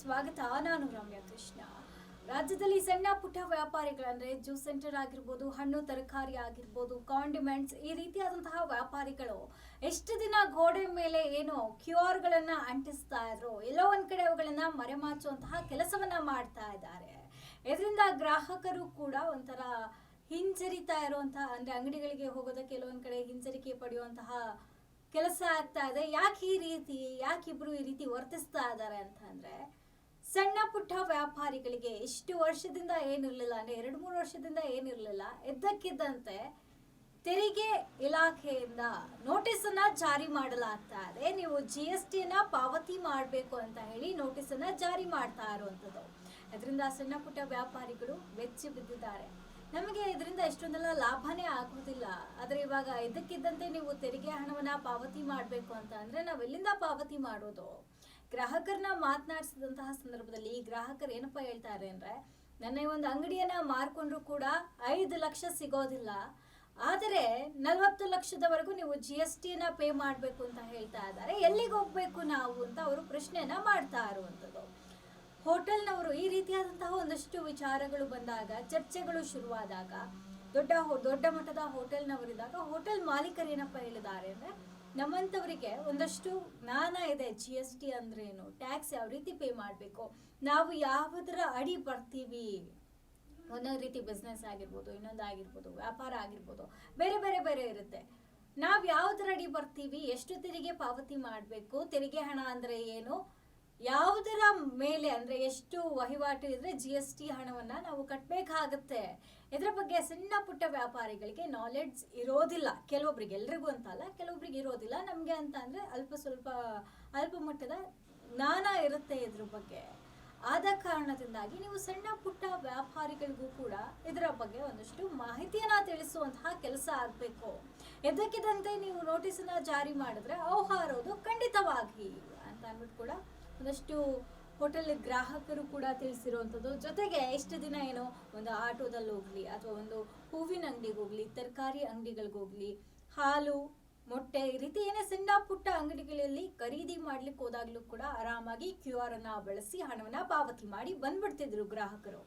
ಸ್ವಾಗತ. ನಾನು ರಮ್ಯಾ ಕೃಷ್ಣ. ರಾಜ್ಯದಲ್ಲಿ ಸಣ್ಣ ಪುಟ್ಟ ವ್ಯಾಪಾರಿಗಳಂದ್ರೆ ಜ್ಯೂಸ್ ಸೆಂಟರ್ ಆಗಿರ್ಬೋದು, ಹಣ್ಣು ತರಕಾರಿ ಆಗಿರ್ಬೋದು, ಕಾಂಡಿಮೆಂಟ್ಸ್ ಈ ರೀತಿಯಾದಂತಹ ವ್ಯಾಪಾರಿಗಳು ಎಷ್ಟು ದಿನ ಗೋಡೆ ಮೇಲೆ ಏನು QR ಗಳನ್ನ ಅಂಟಿಸ್ತಾ ಇದ್ರು, ಎಲ್ಲೋ ಒಂದ್ ಕಡೆ ಅವುಗಳನ್ನ ಮರೆಮಾಚುವಂತಹ ಕೆಲಸವನ್ನ ಮಾಡ್ತಾ ಇದ್ದಾರೆ. ಇದರಿಂದ ಗ್ರಾಹಕರು ಕೂಡ ಒಂಥರ ಹಿಂಜರಿತಾ ಇರುವಂತಹ, ಅಂದ್ರೆ ಅಂಗಡಿಗಳಿಗೆ ಹೋಗೋದಕ್ಕೆ ಕೆಲವೊಂದ್ ಕಡೆ ಹಿಂಜರಿಕೆ ಪಡೆಯುವಂತಹ ಕೆಲಸ ಆಗ್ತಾ ಇದೆ. ಯಾಕೆ ಇಬ್ರು ಈ ರೀತಿ ವರ್ತಿಸ್ತಾ ಇದ್ದಾರೆ ಅಂತಂದ್ರೆ, ಸಣ್ಣ ಪುಟ್ಟ ವ್ಯಾಪಾರಿಗಳಿಗೆ ಇಷ್ಟು ವರ್ಷದಿಂದ ಏನಿರ್ಲಿಲ್ಲ, ಅಂದ್ರೆ 2-3 ವರ್ಷದಿಂದ ಏನಿರ್ಲಿಲ್ಲ, ಇದ್ದಕ್ಕಿದ್ದಂತೆ ತೆರಿಗೆ ಇಲಾಖೆಯಿಂದ ನೋಟಿಸ್ ಅನ್ನ ಜಾರಿ ಮಾಡಲಾಗ್ತಾ ಇದೆ. ನೀವು GST ನ ಪಾವತಿ ಮಾಡಬೇಕು ಅಂತ ಹೇಳಿ ನೋಟಿಸ್ ಅನ್ನ ಜಾರಿ ಮಾಡ್ತಾ ಇರುವಂತದ್ದು. ಇದರಿಂದ ಸಣ್ಣ ಪುಟ್ಟ ವ್ಯಾಪಾರಿಗಳು ಬೆಚ್ಚಿ ಬಿದ್ದಿದ್ದಾರೆ. ನಮಗೆ ಇದರಿಂದ ಎಷ್ಟೊಂದೆಲ್ಲ ಲಾಭನೇ ಆಗೋದಿಲ್ಲ, ಆದ್ರೆ ಇವಾಗ ಇದಕ್ಕಿದ್ದಂತೆ ನೀವು ತೆರಿಗೆ ಹಣವನ್ನ ಪಾವತಿ ಮಾಡಬೇಕು ಅಂತ ಅಂದ್ರೆ ನಾವೆಲ್ಲಿಂದ ಪಾವತಿ ಮಾಡೋದು? ಗ್ರಾಹಕರನ್ನ ಮಾತನಾಡಿಸಿದಂತಹ ಸಂದರ್ಭದಲ್ಲಿ ಈ ಗ್ರಾಹಕರು ಏನಪ್ಪಾ ಹೇಳ್ತಾರೆ ಅಂದ್ರೆ, ನನ್ನ ಒಂದು ಅಂಗಡಿಯನ್ನ ಮಾರ್ಕೊಂಡ್ರು ಕೂಡ 5 ಲಕ್ಷ ಸಿಗೋದಿಲ್ಲ, ಆದರೆ 40 ಲಕ್ಷದವರೆಗೂ ನೀವು GST ನ ಪೇ ಮಾಡಬೇಕು ಅಂತ ಹೇಳ್ತಾ ಇದ್ದಾರೆ. ಎಲ್ಲಿಗೆ ಹೋಗ್ಬೇಕು ನಾವು ಅಂತ ಅವರು ಪ್ರಶ್ನೆಯನ್ನ ಮಾಡ್ತಾ ಇರುವಂತದ್ದು. ಹೋಟೆಲ್ನವರು ಈ ರೀತಿಯಾದಂತಹ ಒಂದಷ್ಟು ವಿಚಾರಗಳು ಬಂದಾಗ, ಚರ್ಚೆಗಳು ಶುರುವಾದಾಗ, ದೊಡ್ಡ ಮಟ್ಟದ ಹೋಟೆಲ್ನವರಿದ್ದಾಗ ಹೋಟೆಲ್ ಮಾಲೀಕರು ಏನಪ್ಪ ಹೇಳಿದ್ದಾರೆ ಅಂದ್ರೆ, ನಮ್ಮಂತವರಿಗೆ ಒಂದಷ್ಟು ಜ್ಞಾನ ಇದೆ. GST ಅಂದ್ರೆ ಏನು, ಟ್ಯಾಕ್ಸ್ ಯಾವ ರೀತಿ ಪೇ ಮಾಡಬೇಕು, ನಾವು ಯಾವುದರ ಅಡಿ ಬರ್ತೀವಿ, ಒಂದೊಂದು ರೀತಿ ಬಿಸ್ನೆಸ್ ಆಗಿರ್ಬೋದು, ಇನ್ನೊಂದಾಗಿರ್ಬೋದು, ವ್ಯಾಪಾರ ಆಗಿರ್ಬೋದು, ಬೇರೆ ಇರುತ್ತೆ. ನಾವು ಯಾವುದರ ಅಡಿ ಬರ್ತೀವಿ, ಎಷ್ಟು ತೆರಿಗೆ ಪಾವತಿ ಮಾಡಬೇಕು, ತೆರಿಗೆ ಹಣ ಅಂದ್ರೆ ಏನು, ಯಾವುದರ ಮೇಲೆ ಅಂದ್ರೆ ಎಷ್ಟು ವಹಿವಾಟು ಇದ್ರೆ GST ಹಣವನ್ನ ನಾವು ಕಟ್ಟಬೇಕಾಗತ್ತೆ, ಇದರ ಬಗ್ಗೆ ಸಣ್ಣ ಪುಟ್ಟ ವ್ಯಾಪಾರಿಗಳಿಗೆ ನಾಲೆಡ್ಜ್ ಇರೋದಿಲ್ಲ. ಕೆಲವೊಬ್ರಿಗೆ, ಎಲ್ರಿಗೂ ಅಂತ ಅಲ್ಲ, ಕೆಲವೊಬ್ರಿಗೆ ಇರೋದಿಲ್ಲ. ನಮ್ಗೆ ಅಂತ ಅಂದ್ರೆ ಅಲ್ಪ ಮಟ್ಟದ ಜ್ಞಾನ ಇರುತ್ತೆ ಇದ್ರ ಬಗ್ಗೆ. ಆದ ಕಾರಣದಿಂದಾಗಿ ನೀವು ಸಣ್ಣ ಪುಟ್ಟ ವ್ಯಾಪಾರಿಗಳಿಗೂ ಕೂಡ ಇದರ ಬಗ್ಗೆ ಒಂದಷ್ಟು ಮಾಹಿತಿಯನ್ನ ತಿಳಿಸುವಂತಹ ಕೆಲಸ ಆಗ್ಬೇಕು. ಎದ್ದಕ್ಕಿದ್ದಂತೆ ನೀವು ನೋಟಿಸ್ ಅನ್ನ ಜಾರಿ ಮಾಡಿದ್ರೆ ಅವು ಹಾರೋದು ಖಂಡಿತವಾಗಿ ಅಂತ ಅಂದ್ಬಿಟ್ಟು ಕೂಡ ಒಂದಷ್ಟು ಹೋಟೆಲ್ ಗ್ರಾಹಕರು ಕೂಡ ತಿಳಿಸಿರುವಂಥದ್ದು. ಜೊತೆಗೆ ಇಷ್ಟು ದಿನ ಏನೋ ಒಂದು ಆಟೋದಲ್ಲಿ ಹೋಗ್ಲಿ, ಅಥವಾ ಒಂದು ಹೂವಿನ ಅಂಗಡಿಗೆ ಹೋಗ್ಲಿ, ತರಕಾರಿ ಅಂಗಡಿಗಳಿಗೋಗ್ಲಿ, ಹಾಲು, ಮೊಟ್ಟೆ, ಈ ರೀತಿ ಏನೇ ಸಣ್ಣ ಪುಟ್ಟ ಅಂಗಡಿಗಳಲ್ಲಿ ಖರೀದಿ ಮಾಡ್ಲಿಕ್ಕೆ ಹೋದಾಗ್ಲೂ ಕೂಡ ಆರಾಮಾಗಿ QR ಅನ್ನ ಬಳಸಿ ಹಣವನ್ನ ಪಾವತಿ ಮಾಡಿ ಬಂದ್ಬಿಡ್ತಿದ್ರು ಗ್ರಾಹಕರು.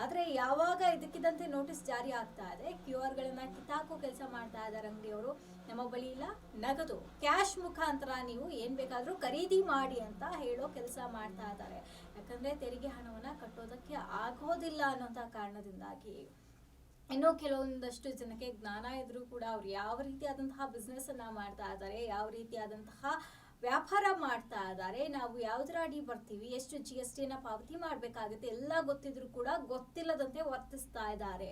ಆದ್ರೆ ಯಾವಾಗ ಇದಕ್ಕಿದ್ದಂತೆ ನೋಟಿಸ್ ಜಾರಿ ಆಗ್ತಾ ಇದೆ, QR ಗಳನ್ನ ಕಿತ್ತಾಕೋ ಕೆಲಸ ಮಾಡ್ತಾ ಇದ್ದಾರೆ ಅಂಗಡಿಯವರು. ನಮ್ಮ ಬಳಿ ಇಲ್ಲ, ನಗದು ಕ್ಯಾಶ್ ಮುಖಾಂತರ ನೀವು ಏನ್ ಬೇಕಾದ್ರೂ ಖರೀದಿ ಮಾಡಿ ಅಂತ ಹೇಳೋ ಕೆಲಸ ಮಾಡ್ತಾ ಇದ್ದಾರೆ. ಯಾಕಂದ್ರೆ ತೆರಿಗೆ ಹಣವನ್ನ ಕಟ್ಟೋದಕ್ಕೆ ಆಗೋದಿಲ್ಲ ಅನ್ನೋಂತ ಕಾರಣದಿಂದಾಗಿ. ಇನ್ನು ಕೆಲವೊಂದಷ್ಟು ಜನಕ್ಕೆ ಜ್ಞಾನ ಇದ್ರೂ ಕೂಡ ಅವ್ರು ಯಾವ ರೀತಿಯಾದಂತಹ ಬಿಸ್ನೆಸ್ ಅನ್ನ ಮಾಡ್ತಾ ಇದ್ದಾರೆ, ಯಾವ ರೀತಿಯಾದಂತಹ ವ್ಯಾಪಾರ ಮಾಡ್ತಾ ಇದ್ದಾರೆ, ನಾವು ಯಾವ್ದ್ರ ಅಡಿ ಬರ್ತೀವಿ, ಎಷ್ಟು GST ನ ಪಾವತಿ ಮಾಡ್ಬೇಕಾಗುತ್ತೆ ಎಲ್ಲ ಗೊತ್ತಿದ್ರು ಕೂಡ ಗೊತ್ತಿಲ್ಲದಂತೆ ವರ್ತಿಸ್ತಾ ಇದ್ದಾರೆ.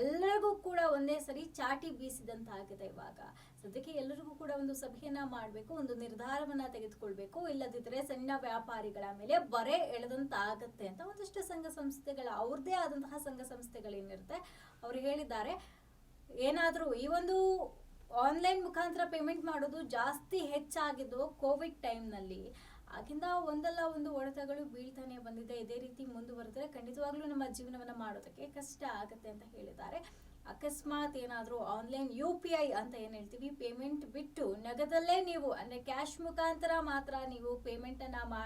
ಎಲ್ಲರಿಗೂ ಕೂಡ ಒಂದೇ ಸರಿ ಚಾಟಿ ಬೀಸಿದಂತಾಗಿದೆ. ಇವಾಗ ಸದ್ಯಕ್ಕೆ ಎಲ್ಲರಿಗೂ ಕೂಡ ಒಂದು ಸಭೆಯನ್ನ ಮಾಡ್ಬೇಕು, ಒಂದು ನಿರ್ಧಾರವನ್ನ ತೆಗೆದುಕೊಳ್ಬೇಕು, ಇಲ್ಲದಿದ್ರೆ ಸಣ್ಣ ವ್ಯಾಪಾರಿಗಳ ಮೇಲೆ ಬರೆ ಎಳೆದಂತಾಗತ್ತೆ ಅಂತ ಒಂದಷ್ಟು ಸಂಘ ಸಂಸ್ಥೆಗಳ, ಅವ್ರದೇ ಆದಂತಹ ಸಂಘ ಸಂಸ್ಥೆಗಳೇನಿರುತ್ತೆ ಅವ್ರು ಹೇಳಿದ್ದಾರೆ. ಏನಾದ್ರೂ ಈ ಒಂದು ಆನ್ಲೈನ್ ಮುಖಾಂತರ ಪೇಮೆಂಟ್ ಮಾಡೋದು ಜಾಸ್ತಿ ಹೆಚ್ಚಾಗಿದ್ದು ಕೋವಿಡ್ ಟೈಮ್ನಲ್ಲಿ. ಆಗಿಂದ ಒಂದಲ್ಲ ಒಂದು ಹೊಡೆತಗಳು ಬೀಳ್ತಾನೆ ಬಂದಿದೆ. ಇದೇ ರೀತಿ ಮುಂದುವರೆದ್ರೆ ಖಂಡಿತವಾಗ್ಲೂ ನಮ್ಮ ಜೀವನವನ್ನ ಮಾಡೋದಕ್ಕೆ ಕಷ್ಟ ಆಗುತ್ತೆ ಅಂತ ಹೇಳಿದ್ದಾರೆ. ಅಕಸ್ಮಾತ್ ಏನಾದ್ರೂ ಆನ್ಲೈನ್ UPI ಅಂತ ಏನ್ ಹೇಳ್ತೀವಿ, ಪೇಮೆಂಟ್ ಬಿಟ್ಟು ನಗದಲ್ಲೇ ನೀವು ಅಂದ್ರೆ ಕ್ಯಾಶ್ ಮುಖಾಂತರ ಮಾತ್ರ ನೀವು ಪೇಮೆಂಟ್ ಅನ್ನ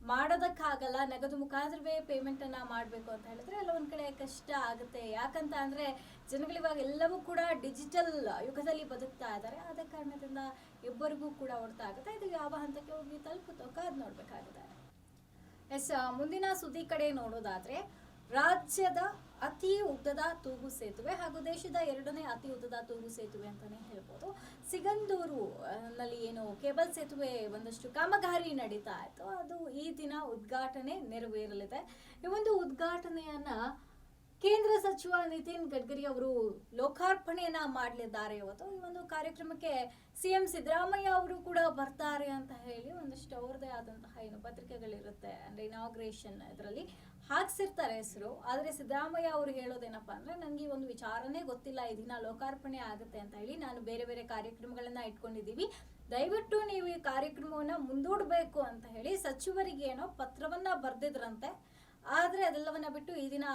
ಮಾಡೋದಕ್ಕಾಗಲ್ಲ, ನಗದು ಮುಖಾಂತರವೇ ಪೇಮೆಂಟ್ ಅನ್ನ ಮಾಡ್ಬೇಕು ಅಂತ ಹೇಳಿದ್ರೆ ಎಲ್ಲ ಒಂದ್ ಕಡೆ ಕಷ್ಟ ಆಗುತ್ತೆ. ಯಾಕಂತ ಅಂದ್ರೆ ಜನಗಳಿವಾಗ ಎಲ್ಲವೂ ಕೂಡ ಡಿಜಿಟಲ್ ಯುಗದಲ್ಲಿ ಬದುಕ್ತಾ ಇದ್ದಾರೆ. ಆದ ಕಾರಣದಿಂದ ಇಬ್ಬರಿಗೂ ಕೂಡ ಹೊಡ್ತಾ ಆಗುತ್ತೆ. ಇದು ಯಾವ ಹಂತಕ್ಕೆ ಹೋಗಿ ತಲುಪುತ್ತೋ ಕಾದ್ ನೋಡ್ಬೇಕಾಗಿದೆ. ಮುಂದಿನ ಸುದ್ದಿ ಕಡೆ ನೋಡೋದಾದ್ರೆ, ರಾಜ್ಯದ ಅತಿ ಉದ್ದದ ತೂಗು ಸೇತುವೆ ಹಾಗೂ ದೇಶದ 2ನೇ ಅತಿ ಉದ್ದದ ತೂಗು ಸೇತುವೆ ಅಂತಾನೆ ಹೇಳ್ಬೋದು, ಸಿಗಂದೂರು ನಲ್ಲಿ ಏನು ಕೇಬಲ್ ಸೇತುವೆ ಒಂದಷ್ಟು ಕಾಮಗಾರಿ ನಡೀತಾ ಇತ್ತು, ಅದು ಈ ದಿನ ಉದ್ಘಾಟನೆ ನೆರವೇರಲಿದೆ. ಈ ಒಂದು ಉದ್ಘಾಟನೆಯನ್ನ ಕೇಂದ್ರ ಸಚಿವ ನಿತಿನ್ ಗಡ್ಕರಿ ಅವರು ಲೋಕಾರ್ಪಣೆಯನ್ನ ಮಾಡಲಿದ್ದಾರೆ ಇವತ್ತು. ಈ ಒಂದು ಕಾರ್ಯಕ್ರಮಕ್ಕೆ CM ಸಿದ್ದರಾಮಯ್ಯ ಅವರು ಕೂಡ ಬರ್ತಾರೆ ಅಂತ ಹೇಳಿ ಒಂದಷ್ಟು ಅವ್ರದೇ ಆದಂತಹ ಏನು ಪತ್ರಿಕೆಗಳಿರುತ್ತೆ, ಅಂದ್ರೆ ಇನಾಗ್ರೇಷನ್ ಇದರಲ್ಲಿ ಹಾಕ್ಸಿರ್ತಾರೆ ಹೆಸರು. ಆದ್ರೆ ಸಿದ್ದರಾಮಯ್ಯ ಅವರು ಹೇಳೋದೇನಪ್ಪಾ ಅಂದ್ರೆ, ನನ್ಗೆ ಈ ಒಂದು ವಿಚಾರನೇ ಗೊತ್ತಿಲ್ಲ, ಈ ದಿನ ಲೋಕಾರ್ಪಣೆ ಆಗುತ್ತೆ ಅಂತ ಹೇಳಿ, ನಾನು ಬೇರೆ ಕಾರ್ಯಕ್ರಮಗಳನ್ನ ಇಟ್ಕೊಂಡಿದೀವಿ, ದಯವಿಟ್ಟು ನೀವು ಈ ಕಾರ್ಯಕ್ರಮವನ್ನ ಮುಂದೂಡಬೇಕು ಅಂತ ಹೇಳಿ ಸಚಿವರಿಗೆ ಏನೋ ಪತ್ರವನ್ನ ಬರ್ದಿದ್ರಂತೆ. ಆದ್ರೆ ಅದೆಲ್ಲವನ್ನ ಬಿಟ್ಟು ಈ ದಿನ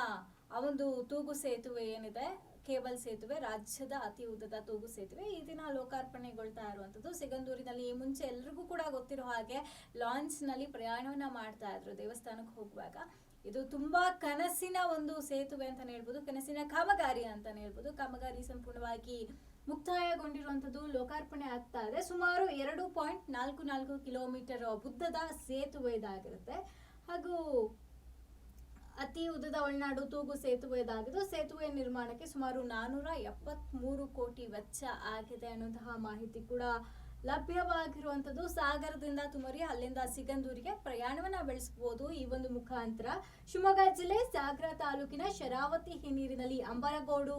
ಆ ಒಂದು ತೂಗು ಸೇತುವೆ ಏನಿದೆ, ಕೇಬಲ್ ಸೇತುವೆ, ರಾಜ್ಯದ ಅತಿ ಉದ್ದದ ತೂಗು ಸೇತುವೆ ಈ ದಿನ ಲೋಕಾರ್ಪಣೆಗೊಳ್ತಾ ಇರುವಂತದ್ದು. ಸಿಗಂದೂರಿನಲ್ಲಿ ಈ ಮುಂಚೆ ಎಲ್ರಿಗೂ ಕೂಡ ಗೊತ್ತಿರೋ ಹಾಗೆ ಲಾಂಚ್ ನಲ್ಲಿ ಪ್ರಯಾಣವನ್ನ ಮಾಡ್ತಾ ಇದ್ರು ದೇವಸ್ಥಾನಕ್ಕೆ ಹೋಗುವಾಗ. ಇದು ತುಂಬಾ ಕನಸಿನ ಒಂದು ಸೇತುವೆ ಅಂತಾನೆ ಹೇಳ್ಬೋದು, ಕನಸಿನ ಕಾಮಗಾರಿ ಅಂತಾನೆ ಹೇಳ್ಬೋದು. ಕಾಮಗಾರಿ ಸಂಪೂರ್ಣವಾಗಿ ಮುಕ್ತಾಯಗೊಂಡಿರುವಂತದ್ದು, ಲೋಕಾರ್ಪಣೆ ಆಗ್ತಾ ಇದೆ. ಸುಮಾರು 2.44 ಕಿಲೋಮೀಟರ್ ಉದ್ದದ ಸೇತುವೆ ಇದಾಗಿರುತ್ತೆ. ಹಾಗೂ ಅತಿ ಉದ್ದದ ಒಳನಾಡು ತೂಗು ಸೇತುವೆ ಇದಾಗಿದ್ದು, ಸೇತುವೆ ನಿರ್ಮಾಣಕ್ಕೆ ಸುಮಾರು 473 ಕೋಟಿ ವೆಚ್ಚ ಆಗಿದೆ ಅನ್ನುವಂತಹ ಮಾಹಿತಿ ಕೂಡ ಲಭ್ಯವಾಗಿರುವಂತದ್ದು. ಸಾಗರದಿಂದ ತುಮರಿ, ಅಲ್ಲಿಂದ ಸಿಗಂದೂರಿಗೆ ಪ್ರಯಾಣವನ್ನ ಬೆಳೆಸಬಹುದು ಈ ಒಂದು ಮುಖಾಂತರ. ಶಿವಮೊಗ್ಗ ಜಿಲ್ಲೆ ಸಾಗರ ತಾಲೂಕಿನ ಶರಾವತಿ ಹಿನ್ನೀರಿನಲ್ಲಿ ಅಂಬರಗೋಡು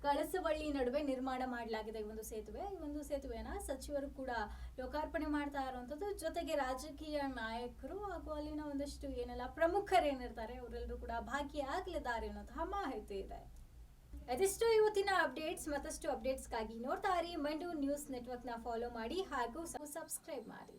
ಕಳಸವಳ್ಳಿ ನಡುವೆ ನಿರ್ಮಾಣ ಮಾಡಲಾಗಿದೆ ಈ ಒಂದು ಸೇತುವೆ. ಈ ಒಂದು ಸೇತುವೆಯನ್ನ ಸಚಿವರು ಕೂಡ ಲೋಕಾರ್ಪಣೆ ಮಾಡ್ತಾ ಇರುವಂತದ್ದು. ಜೊತೆಗೆ ರಾಜಕೀಯ ನಾಯಕರು ಹಾಗೂ ಅಲ್ಲಿನ ಒಂದಷ್ಟು ಏನೆಲ್ಲ ಪ್ರಮುಖರೇನಿರ್ತಾರೆ ಅವರೆಲ್ಲರೂ ಕೂಡ ಭಾಗಿಯಾಗಲಿದ್ದಾರೆ ಅನ್ನೋಂತಹ ಮಾಹಿತಿ ಇದೆ. ಇದಿಷ್ಟು ಇವತ್ತಿನ ಅಪ್ಡೇಟ್ಸ್. ಮತ್ತಷ್ಟು ಅಪ್ಡೇಟ್ಸ್ಗಾಗಿ ನೋಡ್ತಾ ಇರಿ ಮಂಡು ನ್ಯೂಸ್ ನೆಟ್ವರ್ಕ್ ನ ಫಾಲೋ ಮಾಡಿ ಹಾಗೂ ಸಬ್ಸ್ಕ್ರೈಬ್ ಮಾಡಿ.